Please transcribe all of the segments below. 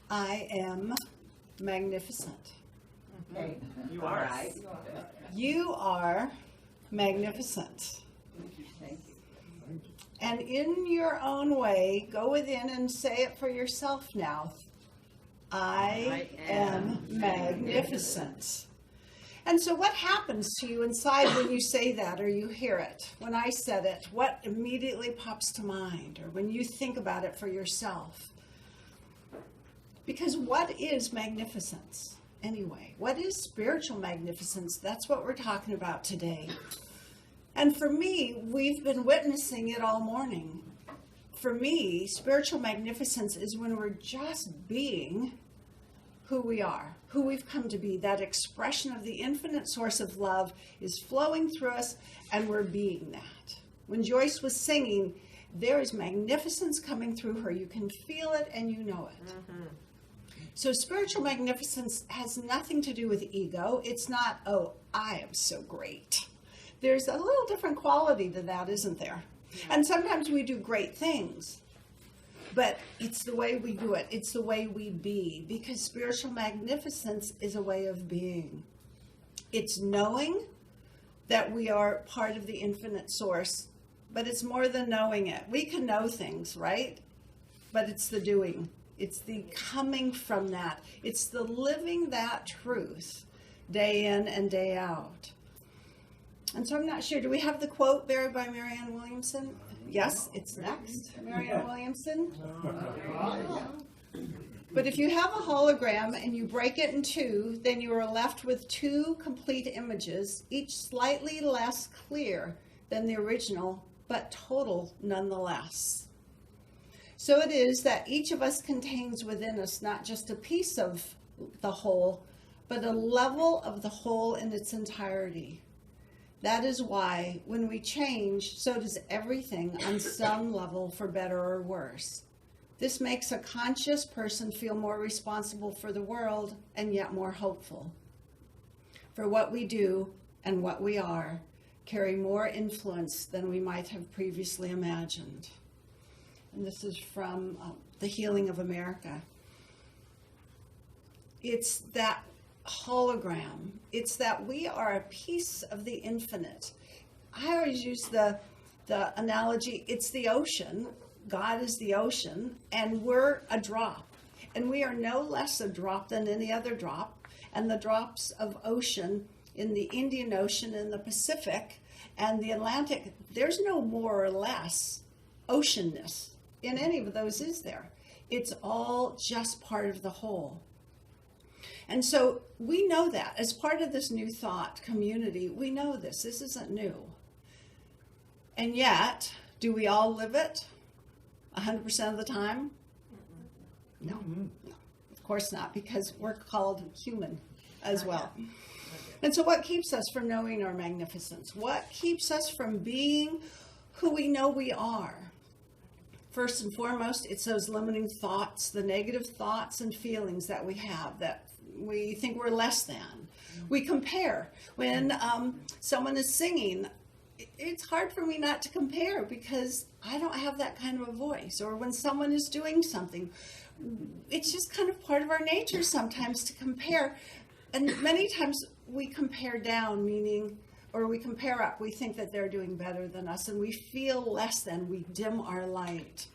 I am magnificent. Okay. You are. Right. You are magnificent. Thank you. And in your own way, go within and say it for yourself now. I am magnificent. And so what happens to you inside when you say that or you hear it? When I said it, what immediately pops to mind? Or when you think about it for yourself? Because what is magnificence anyway? What is spiritual magnificence? That's what we're talking about today. And for me, we've been witnessing it all morning. For me, spiritual magnificence is when we're just being who we are, who we've come to be. That expression of the infinite source of love is flowing through us, and we're being that. When Joyce was singing, there is magnificence coming through her. You can feel it and you know it. Mm-hmm. So spiritual magnificence has nothing to do with ego. It's not, oh, I am so great. There's a little different quality to that, isn't there? And sometimes we do great things, but it's the way we do it. It's the way we be, because spiritual magnificence is a way of being. It's knowing that we are part of the infinite source, but it's more than knowing it. We can know things, right? But it's the doing. It's the coming from that. It's the living that truth day in and day out. And so I'm not sure. Do we have the quote there by Marianne Williamson? Yes, it's next. Marianne Williamson. But if you have a hologram and you break it in two, then you are left with two complete images, each slightly less clear than the original, but total nonetheless. So it is that each of us contains within us not just a piece of the whole, but a level of the whole in its entirety. That is why when we change, so does everything on some level, for better or worse. This makes a conscious person feel more responsible for the world and yet more hopeful. For what we do and what we are carry more influence than we might have previously imagined. And this is from The Healing of America. It's that hologram. It's that we are a piece of the infinite. I always use the analogy, it's the ocean. God is the ocean, and we're a drop. And we are no less a drop than any other drop. And the drops of ocean in the Indian Ocean and the Pacific and the Atlantic, there's no more or less oceanness in any of those, is there? It's all just part of the whole. And so we know that as part of this new thought community, we know this. This isn't new. And yet, do we all live it 100% of the time? No, of course not, because we're called human as well. And so what keeps us from knowing our magnificence? What keeps us from being who we know we are? First and foremost, it's those limiting thoughts, the negative thoughts and feelings that we have, that we think we're less than. We compare. When someone is singing, it's hard for me not to compare because I don't have that kind of a voice. Or when someone is doing something, it's just kind of part of our nature sometimes to compare. And many times we compare down, meaning, or we compare up. We think that they're doing better than us and we feel less than. We dim our light.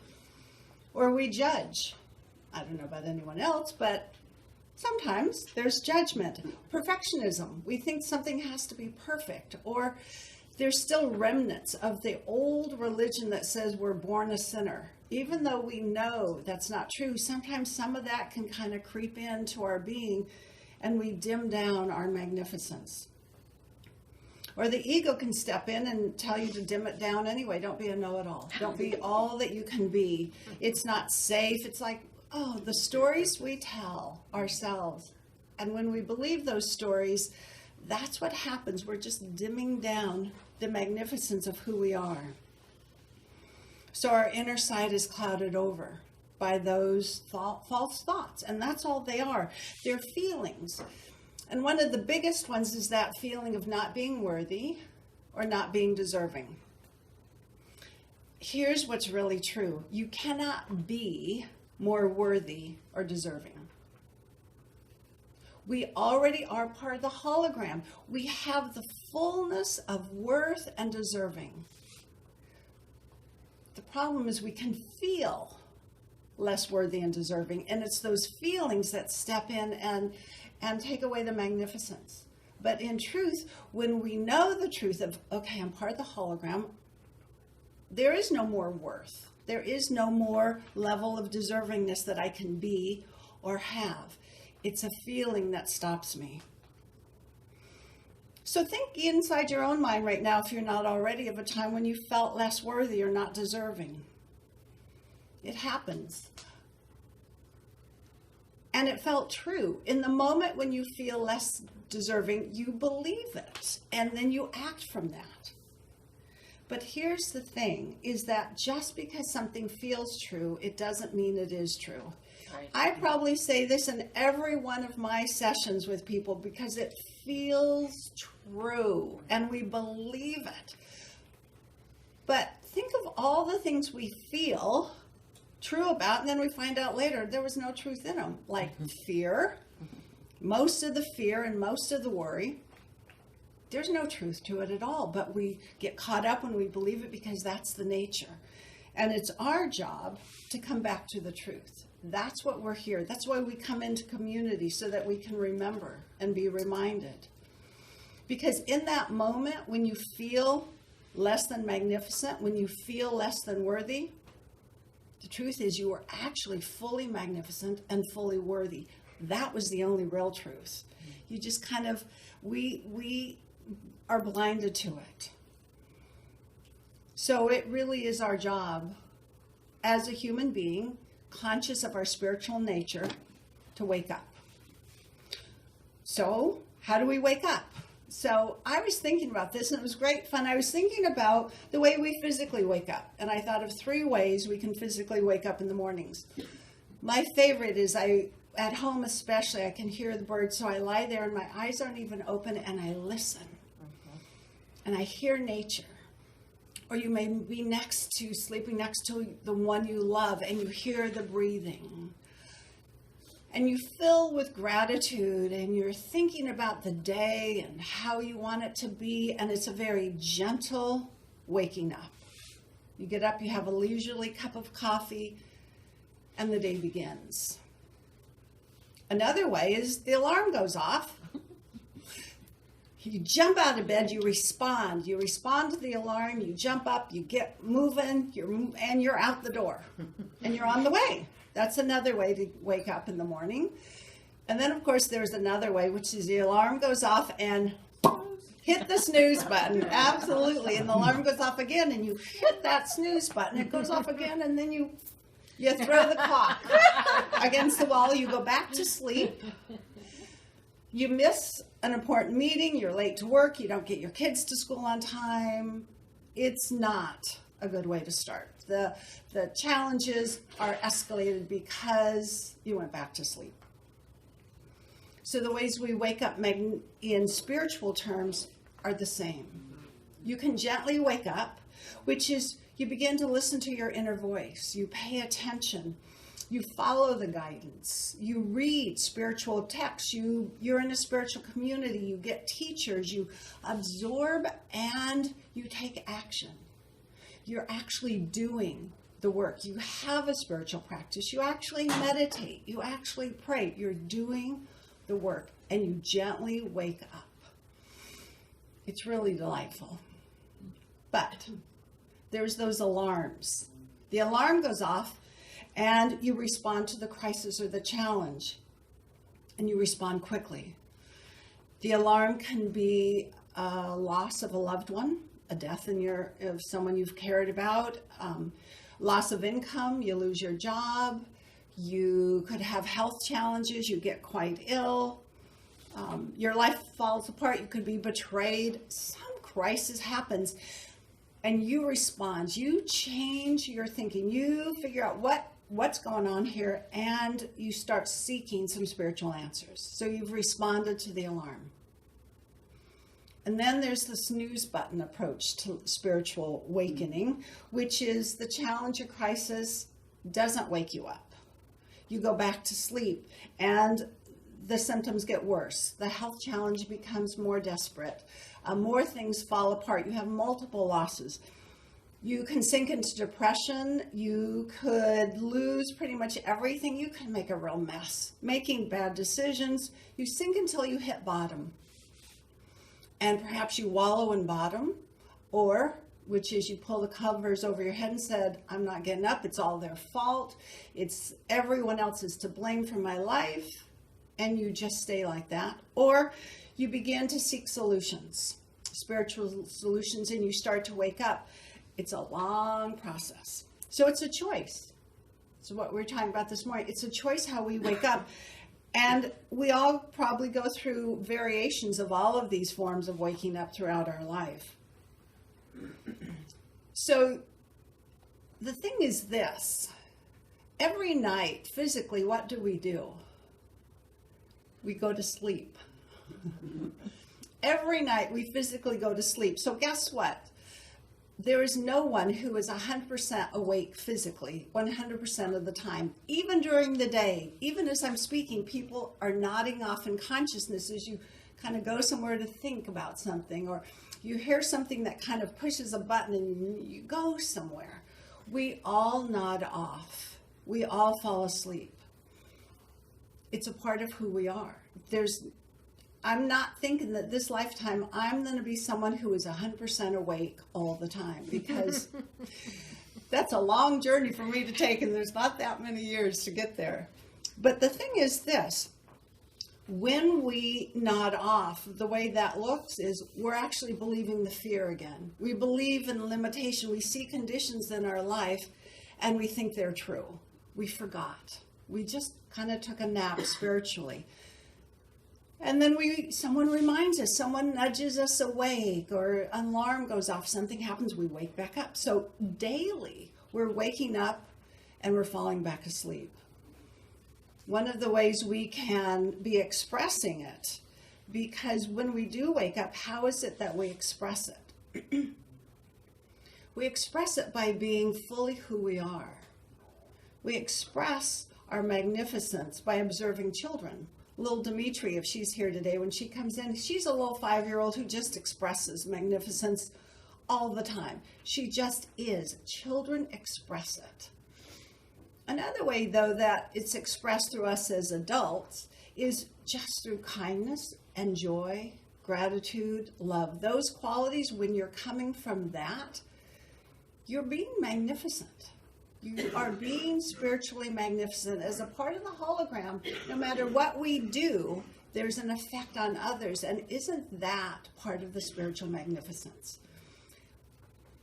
Or we judge. I don't know about anyone else, but sometimes there's judgment, perfectionism. We think something has to be perfect, or there's still remnants of the old religion that says we're born a sinner. Even though we know that's not true, sometimes some of that can kind of creep into our being and we dim down our magnificence. Or the ego can step in and tell you to dim it down anyway. Don't be a know-it-all. Don't be all that you can be. It's not safe. It's like, oh, the stories we tell ourselves. And when we believe those stories, that's what happens. We're just dimming down the magnificence of who we are. So our inner side is clouded over by those false thoughts. And that's all they are. They're feelings. And one of the biggest ones is that feeling of not being worthy or not being deserving. Here's what's really true. You cannot be more worthy or deserving. We already are part of the hologram. We have the fullness of worth and deserving. The problem is we can feel less worthy and deserving, and it's those feelings that step in and take away the magnificence. But in truth, when we know the truth of, okay, I'm part of the hologram, there is no more worth. There is no more level of deservingness that I can be or have. It's a feeling that stops me. So think inside your own mind right now, if you're not already, of a time when you felt less worthy or not deserving. It happens. And it felt true. In the moment when you feel less deserving, you believe it, and then you act from that. But here's the thing, is that just because something feels true, it doesn't mean it is true. Right. I probably say this in every one of my sessions with people because it feels true and we believe it. But think of all the things we feel true about, and then we find out later there was no truth in them, like fear, most of the fear and most of the worry. There's no truth to it at all, but we get caught up when we believe it because that's the nature. And it's our job to come back to the truth. That's what we're here. That's why we come into community, so that we can remember and be reminded. Because in that moment, when you feel less than magnificent, when you feel less than worthy, the truth is you are actually fully magnificent and fully worthy. That was the only real truth. You just kind of, we are blinded to it. So it really is our job as a human being, conscious of our spiritual nature, to wake up. So how do we wake up? So I was thinking about this, and it was great fun. I was thinking about the way we physically wake up, and I thought of 3 ways we can physically wake up in the mornings. My favorite is at home especially, I can hear the birds, so I lie there and my eyes aren't even open and I listen. And I hear nature. Or you may be sleeping next to the one you love, and you hear the breathing. And you fill with gratitude, and you're thinking about the day and how you want it to be, and it's a very gentle waking up. You get up, you have a leisurely cup of coffee, and the day begins. Another way is the alarm goes off. You jump out of bed, you respond to the alarm, you jump up, you get moving, and you're out the door, and you're on the way. That's another way to wake up in the morning. And then, of course, there's another way, which is the alarm goes off and hit the snooze button. Absolutely. And the alarm goes off again, and you hit that snooze button. It goes off again, and then you throw the clock against the wall. You go back to sleep. You miss an important meeting. You're late to work. You don't get your kids to school on time. It's not a good way to start. The challenges are escalated because you went back to sleep. So the ways we wake up in spiritual terms are the same. You can gently wake up, which is you begin to listen to your inner voice. You pay attention. You follow the guidance. You read spiritual texts. You're in a spiritual community. You get teachers. You absorb and you take action. You're actually doing the work. You have a spiritual practice. You actually meditate. You actually pray. You're doing the work, and you gently wake up. It's really delightful. But there's those alarms. The alarm goes off, and you respond to the crisis or the challenge, and you respond quickly. The alarm can be a loss of a loved one, a death of someone you've cared about, loss of income, you lose your job, you could have health challenges, you get quite ill, your life falls apart, you could be betrayed, some crisis happens, and you respond, you change your thinking, you figure out what's going on here, and you start seeking some spiritual answers. So you've responded to the alarm. And then there's the snooze button approach to spiritual awakening, which is the challenge or crisis doesn't wake you up. you go back to sleep, and the symptoms get worse. The health challenge becomes more desperate. More things fall apart. You have multiple losses. You can sink into depression. You could lose pretty much everything. You can make a real mess, making bad decisions. You sink until you hit bottom. And perhaps you wallow in bottom, or, which is you pull the covers over your head and said, I'm not getting up. It's all their fault. It's everyone else is to blame for my life. And you just stay like that. Or you begin to seek solutions, spiritual solutions, and you start to wake up. It's a long process. So it's a choice. So what we're talking about this morning, it's a choice how we wake up. And we all probably go through variations of all of these forms of waking up throughout our life. So the thing is this, every night, physically, what do? We go to sleep. Every night we physically go to sleep. So guess what? There is no one who is 100% awake physically 100% of the time. Even during the day, even as I'm speaking, people are nodding off in consciousness as you kind of go somewhere to think about something, or you hear something that kind of pushes a button and you go somewhere. We all nod off. We all fall asleep. It's a part of who we are. I'm not thinking that this lifetime I'm going to be someone who is 100% awake all the time, because that's a long journey for me to take, and there's not that many years to get there. But the thing is this, when we nod off, the way that looks is we're actually believing the fear again. We believe in limitation. We see conditions in our life and we think they're true. We forgot. We just kind of took a nap spiritually. And then someone reminds us, someone nudges us awake, or an alarm goes off, something happens, we wake back up. So daily, we're waking up and we're falling back asleep. One of the ways we can be expressing it, because when we do wake up, how is it that we express it? We express it by being fully who we are. We express our magnificence by observing children. Little Dimitri, if she's here today, when she comes in, she's a little 5-year-old who just expresses magnificence all the time. She just is. Children express it. Another way, though, that it's expressed through us as adults is just through kindness and joy, gratitude, love. Those qualities, when you're coming from that, you're being magnificent. You are being spiritually magnificent. As a part of the hologram, no matter what we do, there's an effect on others. And isn't that part of the spiritual magnificence?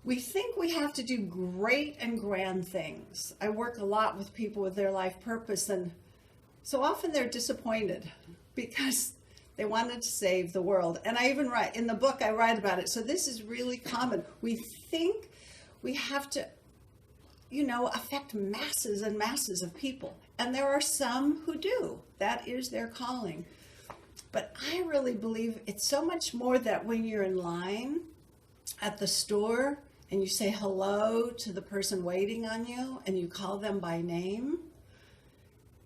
We think we have to do great and grand things. I work a lot with people with their life purpose, and so often they're disappointed because they wanted to save the world. And I even write, in the book I write about it. So this is really common. We think we have to affect masses and masses of people. And there are some who do. That is their calling. But I really believe it's so much more that when you're in line at the store and you say hello to the person waiting on you and you call them by name,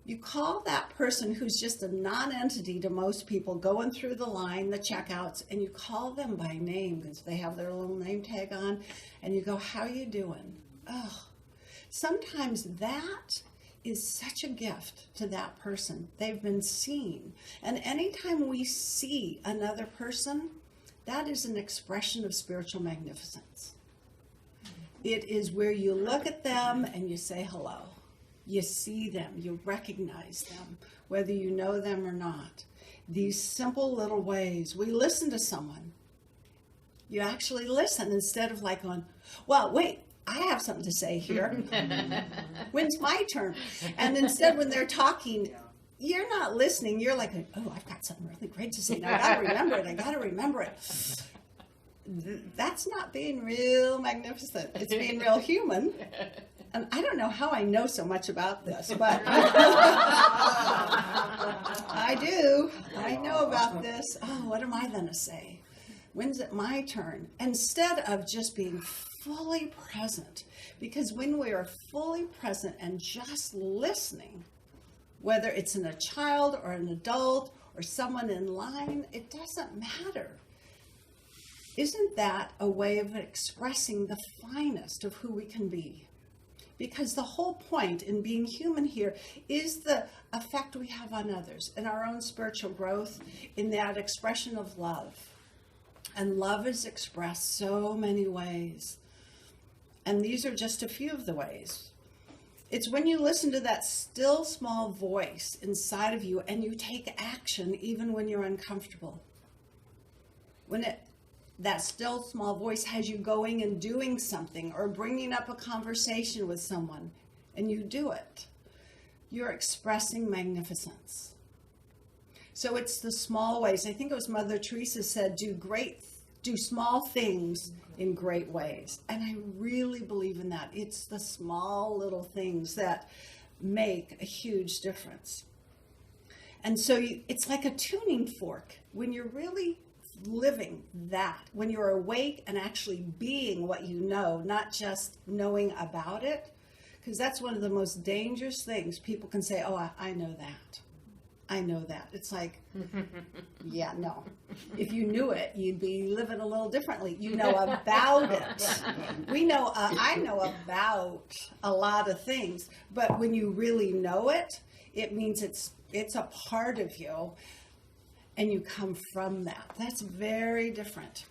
you call that person who's just a non-entity to most people going through the line, the checkouts, and you call them by name because they have their little name tag on, and you go, how you doing? Oh. Sometimes that is such a gift to that person. They've been seen. And anytime we see another person, that is an expression of spiritual magnificence. It is where you look at them and you say hello. You see them, you recognize them, whether you know them or not. These simple little ways. We listen to someone. You actually listen instead of like going, well, wait, I have something to say here. When's my turn? And instead when they're talking, you're not listening. You're like, oh, I've got something really great to say. Now I got to remember it. That's not being real magnificent. It's being real human. And I don't know how I know so much about this, but I do. I know about this. Oh, what am I going to say? When's it my turn? Instead of just being fully present. Because when we are fully present and just listening, Whether it's in a child or an adult or someone in line, it doesn't matter. Isn't that a way of expressing the finest of who we can be? Because the whole point in being human here is the effect we have on others and our own spiritual growth in that expression of love. And love is expressed so many ways. And these are just a few of the ways. It's when you listen to that still small voice inside of you and you take action even when you're uncomfortable. When that still small voice has you going and doing something or bringing up a conversation with someone and you do it, you're expressing magnificence. So it's the small ways. I think it was Mother Teresa said, do small things in great ways. And I really believe in that. It's the small little things that make a huge difference. And so it's like a tuning fork. When you're really living that, when you're awake and actually being what you know, not just knowing about it, because that's one of the most dangerous things. People can say, oh, I know that. I know that. It's like, yeah, no. If you knew it, you'd be living a little differently. You know about it. I know about a lot of things, but when you really know it, it means it's a part of you and you come from that. That's very different.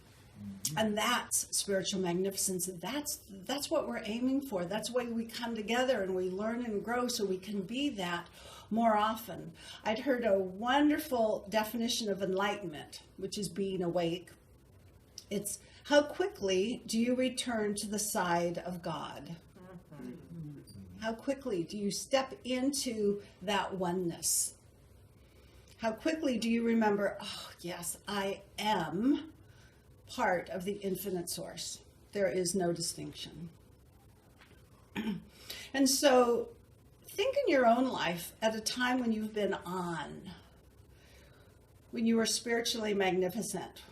And that's spiritual magnificence. That's what we're aiming for. That's why we come together and we learn and grow so we can be that more often. I'd heard a wonderful definition of enlightenment, which is being awake. It's how quickly do you return to the side of God? How quickly do you step into that oneness? How quickly do you remember, oh yes, I am part of the infinite source. There is no distinction. And so think in your own life at a time when you've been on, when you were spiritually magnificent.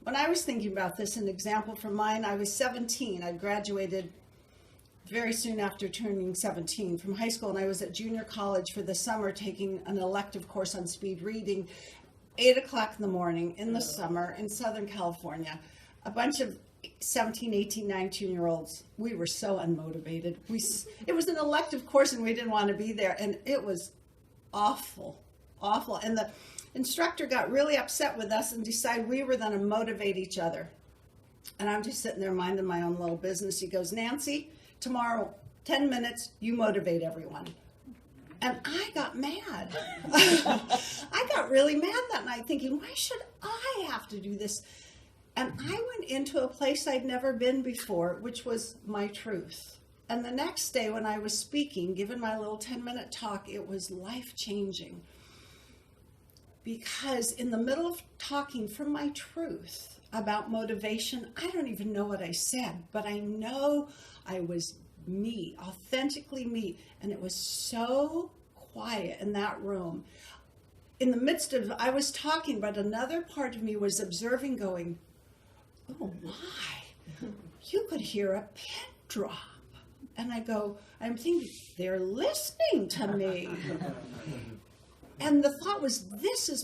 When I was thinking about this, an example from mine, I was 17. I graduated very soon after turning 17 from high school, and I was at junior college for the summer taking an elective course on speed reading, 8 o'clock in the morning in the summer in Southern California. A bunch of 17, 18, 19-year-olds, we were so unmotivated. It was an elective course and we didn't want to be there, and it was awful. And the instructor got really upset with us and decided we were going to motivate each other. And I'm just sitting there minding my own little business. He goes, Nancy, tomorrow, 10 minutes, you motivate everyone. And I got mad. I got really mad that night thinking, why should I have to do this? And I went into a place I'd never been before, which was my truth. And the next day when I was speaking, given my little 10-minute talk, it was life-changing. Because in the middle of talking from my truth about motivation, I don't even know what I said, but I know I was me, authentically me. And it was so quiet in that room. In the midst of, I was talking, but another part of me was observing, going, oh my, you could hear a pin drop. And I'm thinking, they're listening to me. And the thought was,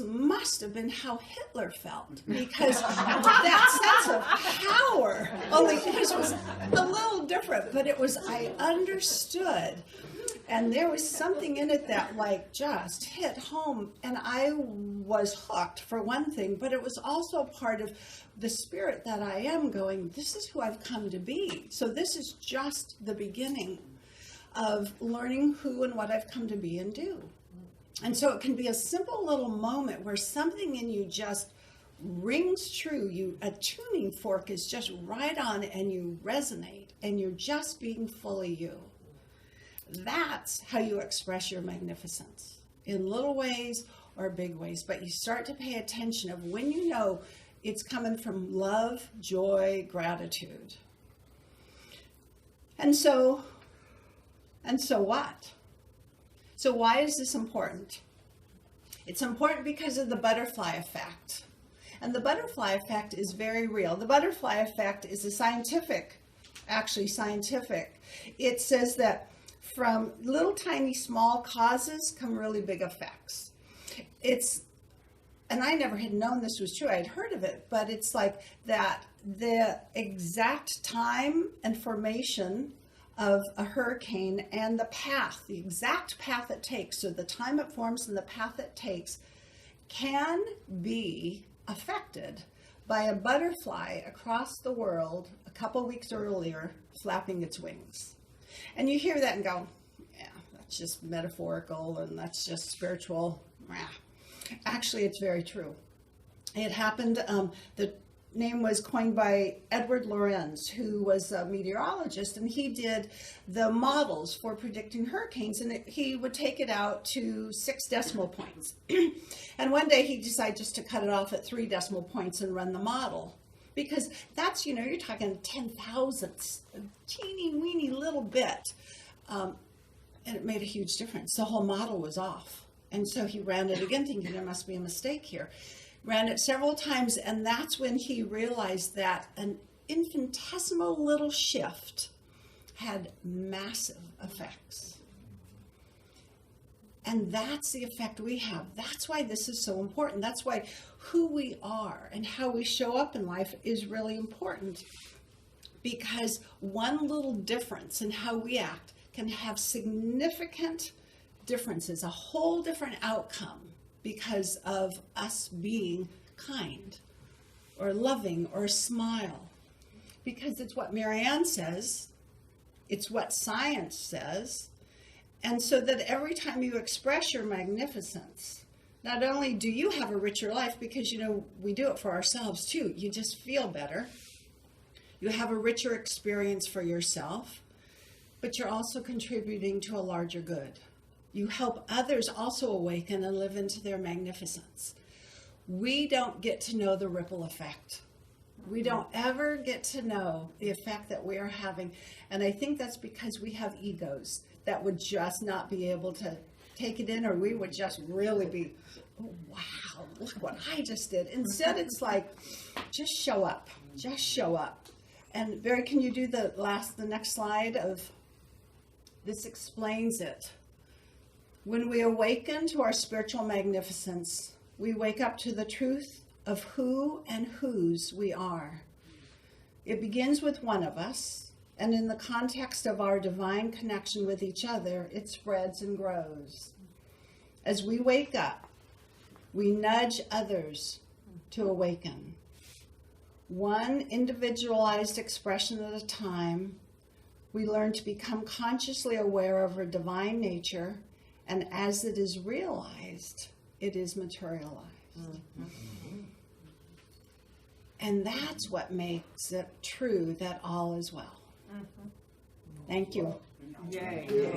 must have been how Hitler felt, because that sense of power, only his was a little different, but I understood. And there was something in it that just hit home, and I was hooked for one thing, but it was also part of the spirit that I am going, this is who I've come to be. So this is just the beginning of learning who and what I've come to be and do. And so it can be a simple little moment where something in you just rings true. A tuning fork is just right on and you resonate and you're just being fully you. That's how you express your magnificence, in little ways or big ways. But you start to pay attention of when you know it's coming from love, joy, gratitude. And so what? So why is this important? It's important because of the butterfly effect. And the butterfly effect is very real. The butterfly effect is actually scientific. It says that From little tiny small causes come really big effects. And I never had known this was true. I'd heard of it, but it's like that the exact time and formation of a hurricane and the exact path it takes, so the time it forms and the path it takes, can be affected by a butterfly across the world a couple weeks earlier flapping its wings. And you hear that and go, yeah, that's just metaphorical and that's just spiritual. Actually, it's very true. It happened, the name was coined by Edward Lorenz, who was a meteorologist, and he did the models for predicting hurricanes, and he would take it out to 6 decimal points. And one day he decided just to cut it off at 3 decimal points and run the model. Because that's, you're talking 10,000ths, a teeny weeny little bit. And it made a huge difference. The whole model was off. And so he ran it again, thinking there must be a mistake here. Ran it several times, and that's when he realized that an infinitesimal little shift had massive effects. And that's the effect we have. That's why this is so important. That's why who we are and how we show up in life is really important. Because one little difference in how we act can have significant differences, a whole different outcome because of us being kind or loving or smile. Because it's what Marianne says, it's what science says, and so that every time you express your magnificence, not only do you have a richer life, because we do it for ourselves too, you just feel better, you have a richer experience for yourself, but you're also contributing to a larger good. You help others also awaken and live into their magnificence. We don't get to know the ripple effect. We don't ever get to know the effect that we are having. And I think that's because we have egos that would just not be able to take it in, or we would just really be, oh, wow, look what I just did. Instead, it's like, just show up. Just show up. And Barry, can you do the next slide of, this explains it. When we awaken to our spiritual magnificence, we wake up to the truth of who and whose we are. It begins with one of us, and in the context of our divine connection with each other, it spreads and grows. As we wake up, we nudge others to awaken. One individualized expression at a time, we learn to become consciously aware of our divine nature, and as it is realized, it is materialized. Mm-hmm. And that's what makes it true that all is well. Mm-hmm. Thank you. Yay.